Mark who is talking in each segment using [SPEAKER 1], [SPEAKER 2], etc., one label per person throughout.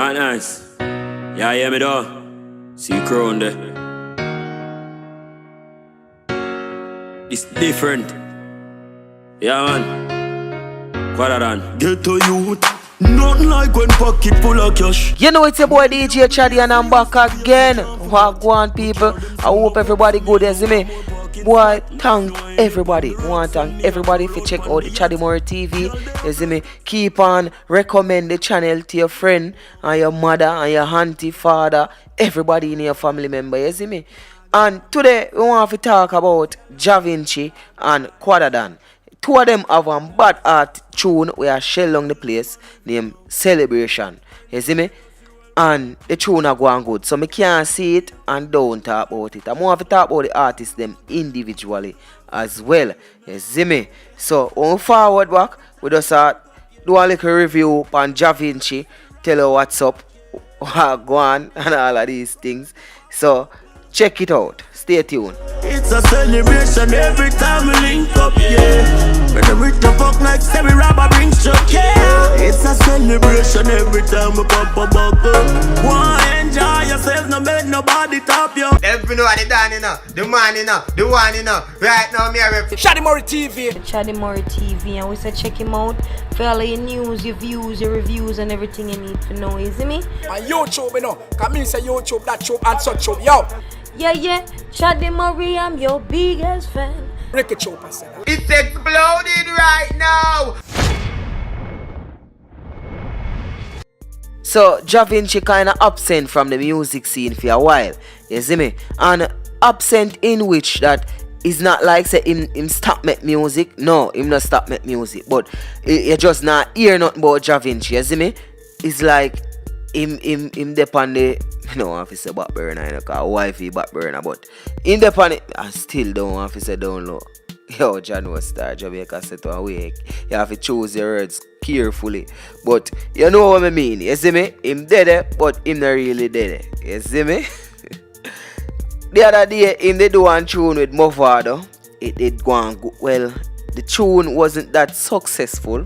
[SPEAKER 1] Ah, nice. Yeah, hear me though. See you crown there. It's different. Yeah, man. Quada. Get to youth. Nothing like when pocket full of cash.
[SPEAKER 2] You know it's your boy DJ Chaddy and I'm back again. Wagwan people. I hope everybody good, you see me. Boy, thank everybody. I want to thank everybody for check out the Chaddy TV. You see me. Keep on recommend the channel to your friend and your mother and your auntie, father, everybody in your family member. You see me. And today we want to talk about JahVinci and Quada. Two of them have a bad art tune where shell on the place named Celebration. You see me? And the tune are going good. So I can't see it and don't talk about it. I'm more to talk about the artists them individually as well. You see me? So when we forward back, we just do a little review on JahVinci, tell you what's up, what go on and all of these things. So check it out. Stay tuned.
[SPEAKER 1] It's a celebration every time we link up, yeah. When the rich the fuck like every rapper brings chuck, yeah. It's a celebration every time we pop a buckle. Wanna enjoy yourself, no make nobody top you.
[SPEAKER 3] Every know the done, you know, the man, you know, the one, you know. Right now, me a
[SPEAKER 4] Chaddy TV.
[SPEAKER 5] Chaddy TV, and we say check him out for all your news, your views, your reviews, and everything you need to know. You see me?
[SPEAKER 4] On YouTube, you know, come in say YouTube, that tube, and such tube, yo.
[SPEAKER 5] Yeah, Chaddy Murray, I'm your biggest fan.
[SPEAKER 4] Ricky Chopper said that.
[SPEAKER 3] It's exploding right now.
[SPEAKER 2] So JahVinci kind of absent from the music scene for a while. You see me? And absent in which that is not like say him stop make music. No, him not stop make music. But you just not hear nothing about JahVinci. You see me? It's like him depend the, you know, I have to say back burner, you know, cause wifey back burner, but in the pan I still don't have to say down low. Yo, John was star Jamaica set to awake. You have to choose your words carefully. But you know what I mean, you see me? Him dead, but him not really dead. You see me? The other day him they do one tune with Movado. It did go on good. Well, the tune wasn't that successful.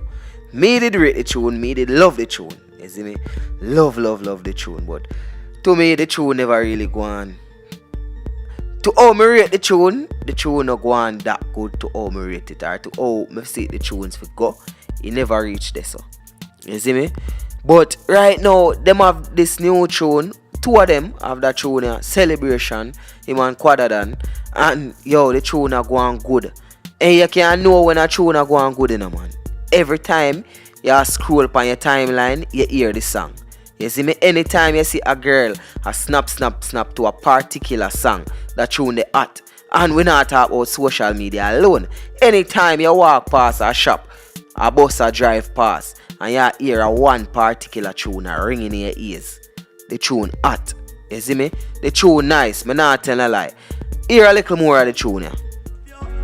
[SPEAKER 2] Me did rate the tune, me did love the tune. You see me? Love the tune, but to me the tune never really go on. To how me rate the tune not go on that good to how me rate it, or to how me see the tunes for go. It never reached there, so. You see me? But right now, them have this new tune. Two of them have that tune here, Celebration, him and Quada, and yo, the tune are going good. And you can know when a tune are going good, you know, man. Every time you scroll up on your timeline, you hear the song. You see me? Anytime you see a girl a snap to a particular song, that tune the hot. And we not talk about social media alone. Anytime you walk past a shop, a bus a drive past, and you hear a one particular tune a ringing in your ears, the tune hot. You see me? The tune nice. Me not tell a lie. Hear a little more of the tune here.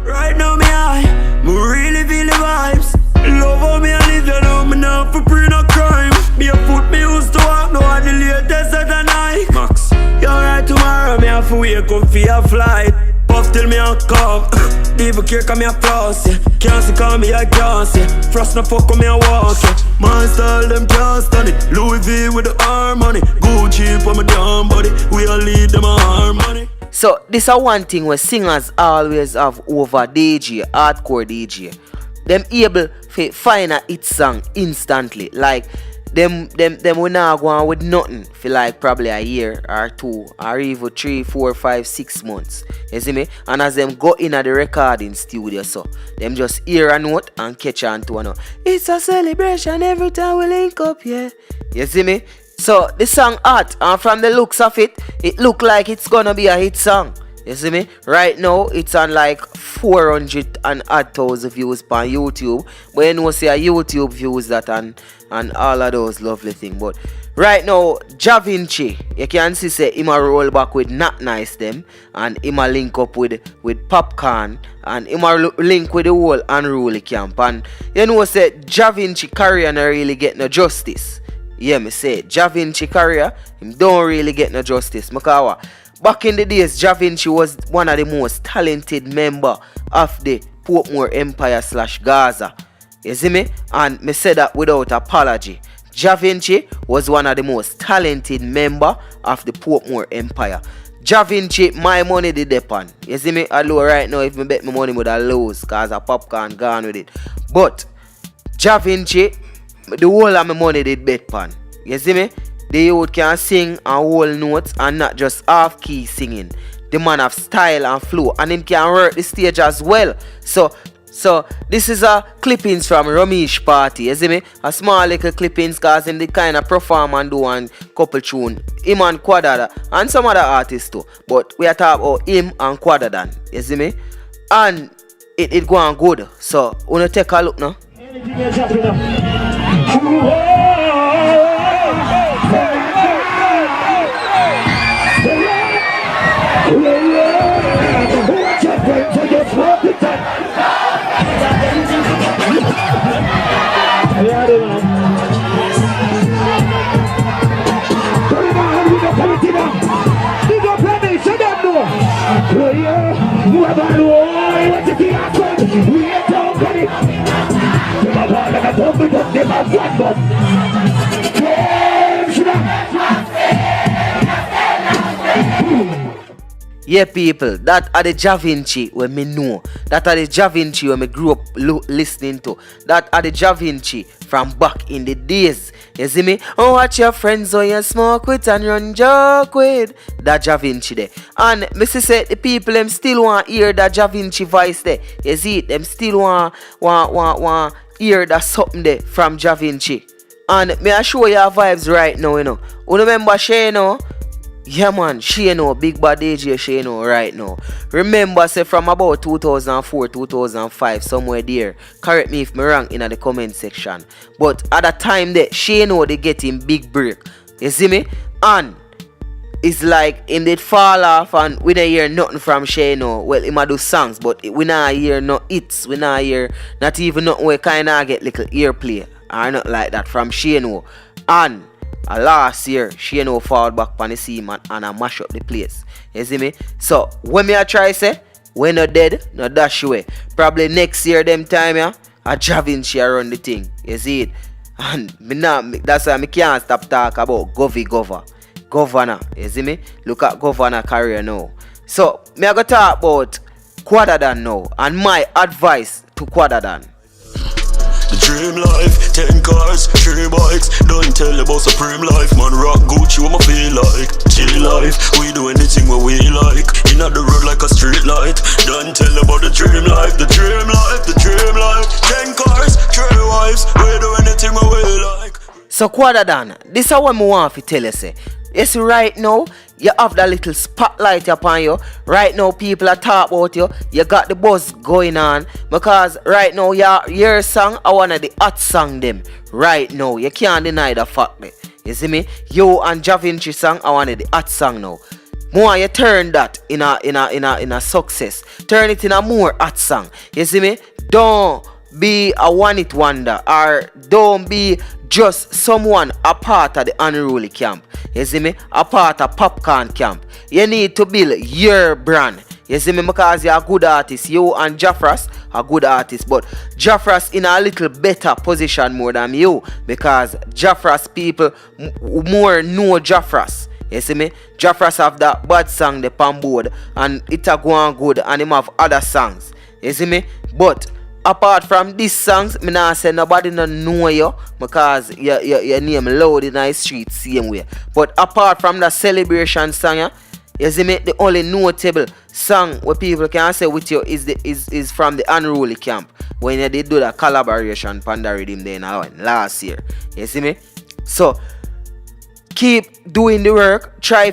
[SPEAKER 1] Right now me high, me really feel the vibes. Love how me a live, you know me not for pre no crime. Me a foot me used to walk, now I the latest at the night. Max, you're right tomorrow, me have to wake up for your flight. Puff till me a come, people care come me a floss, yeah. Can't see call me a gas, yeah. Frost no fuck me a walk, yeah. My style them can't stand it. Louis V with the harmony, Gucci for my damn body. We all lead them a harmony.
[SPEAKER 2] So this is one thing where singers always have over DJ, hardcore DJ. Them able to find a hit song instantly. Like them we not go on with nothing for like probably a year or two or even 3, 4, 5, 6 months. You see me? And as them go in at the recording studio, so them just hear a note and catch on to a note. It's a celebration every time we link up, yeah. You see me? So the song hot, and from the looks of it, it look like it's gonna be a hit song. You see me? Right now, it's on like 400 and odd thousand views on YouTube. But you know, see a YouTube views that and all of those lovely things. But right now, JahVinci, you can see say him a roll back with Not Nice them, and him a link up with Popcorn, and him a link with the whole Unruly Camp. And you know, say JahVinci career not really get no justice. Yeah, me say JahVinci career, him don't really get no justice. Because back in the days, JahVinci was one of the most talented member of the Portmore Empire / Gaza. You see me? And me say that without apology. JahVinci was one of the most talented member of the Portmore Empire. JahVinci, my money did depend. You see me? I low right now. If me bet my money would I lose, cause a popcorn gone with it. But JahVinci, the whole of my money did bet pan. You see me? The youth can sing and whole notes and not just half key singing. The man have style and flow, and him can work the stage as well. So this is a clippings from Ramesh party. You see me? A small little clippings, cause him the kind of perform and do one couple tune. Him and Quada and some other artists too. But we are talking about him and Quada dan. You see me? And it go on good. So wanna take a look now. Yeah, people, that are the JahVinci when me know. That are the JahVinci when me grew up listening to. That are the JahVinci from back in the days. You see me? Oh, watch your friends or you smoke with and run joke with. That JahVinci there. And me say the people them still want hear that JahVinci voice there. You see it? Them still want hear that something there from JahVinci. And me I show you vibes right now, you know. You remember Shay, know? Yeah man, she know, big bad DJ she know right now. Remember say from about 2004, 2005, somewhere there. Correct me if me wrong in the comment section. But at the time that she know they getting big break. You see me? And it's like him did fall off and we don't hear nothing from Shay now. Well, he might do songs, but we not hear no hits. We not hear not even nothing we kinda get little earplay or not like that from Shay now. And last year, she know fall back on the scene and I mash up the place. You see me? So, when me I try say, we not dead, no dash away. Probably next year, them time, yeah, a JahVinci run the thing. You see it? And that's why I can't stop talking about Governor. You see me? Look at Governor career now. So, me I go talk about Quada dan now. And my advice to Quada dan.
[SPEAKER 1] The dream life, 10 cars, 3 bikes. Don't tell about supreme life, man. Rock Gucci, what I feel like. Chill life, we do anything what we like. In the road like a street light. Don't tell about the dream life, the dream life, the dream life. 10 cars, 3 wives, we do anything what we like.
[SPEAKER 2] So Quada dan, this is what I want to tell you, say. You see right now, you have that little spotlight upon you. Right now, people are talking about you. You got the buzz going on. Because right now, your song are one of the hot song them. Right now, you can't deny the fact that. You see me? You and JahVinci song are one of the hot song now. More you turn that in a success. Turn it in a more hot song. You see me? Don't be a one-hit wonder. Or don't be just someone a part of the unruly camp. You see me? A part of popcorn camp. You need to build your brand. You see me? Because you're a good artist. You and JahFrost are good artists. But JahFrost in a little better position more than you. Because JahFrost people more know JahFrost. You see me? JahFrost have that bad song the pan board. And it a go on good. And him have other songs. You see me? But apart from these songs, me nah say nobody no know you because your name loud in the street same way. But apart from the celebration song, yeah, you see me, the only notable song where people can say with you is from the unruly camp when they did do the collaboration Panda Rhythm there last year. You see me? So keep doing the work. Try.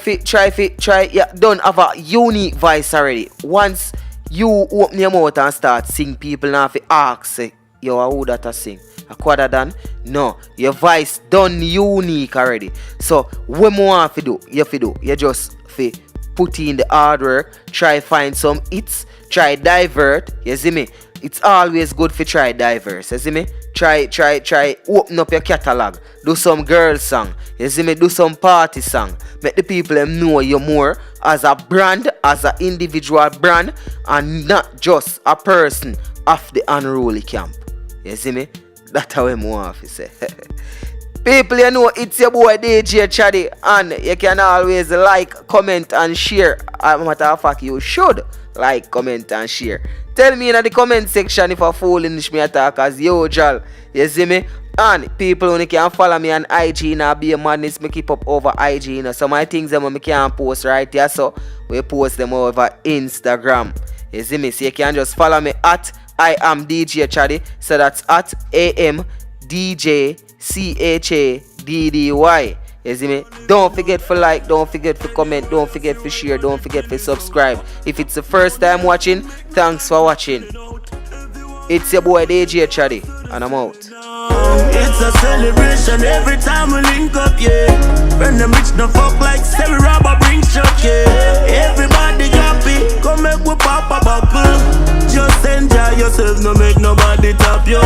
[SPEAKER 2] Yeah, don't have a unique voice already. Once you open your mouth and start sing, people now fi ask say, yo, who that a sing? A Quada dan? No, your voice done unique already. So what more want to do? You just fi put in the hard work, try find some hits, try divert. You see me? It's always good for try diverse. You see me? Try open up your catalog. Do some girl song. You see me? Do some party song. Make the people them know you more as a brand, as an individual brand, and not just a person of the unruly camp. You see me? That's how I want to say. People, you know, it's your boy DJ Chaddy, and you can always like, comment, and share. As a matter of fact, you should like, comment, and share. Tell me in the comment section if I fool in me attack as usual. You see me? And people when you can follow me on IG now be a madness, me keep up over IG, you know. Some of my things that me can't post right here, so we post them over Instagram. You see me? So you can just follow me at I am DJ Chaddy. So that's at AMDJCHADDY. You see me? Don't forget to like, don't forget to comment, don't forget to share, don't forget to subscribe. If it's the first time watching, thanks for watching. It's your boy DJ Chaddy, and I'm out.
[SPEAKER 1] It's a celebration every time we link up, yeah. When the rich no fuck like say we robber bring shock, yeah. Everybody happy, come make we pop a buckle. Just enjoy yourself, no make nobody tap you.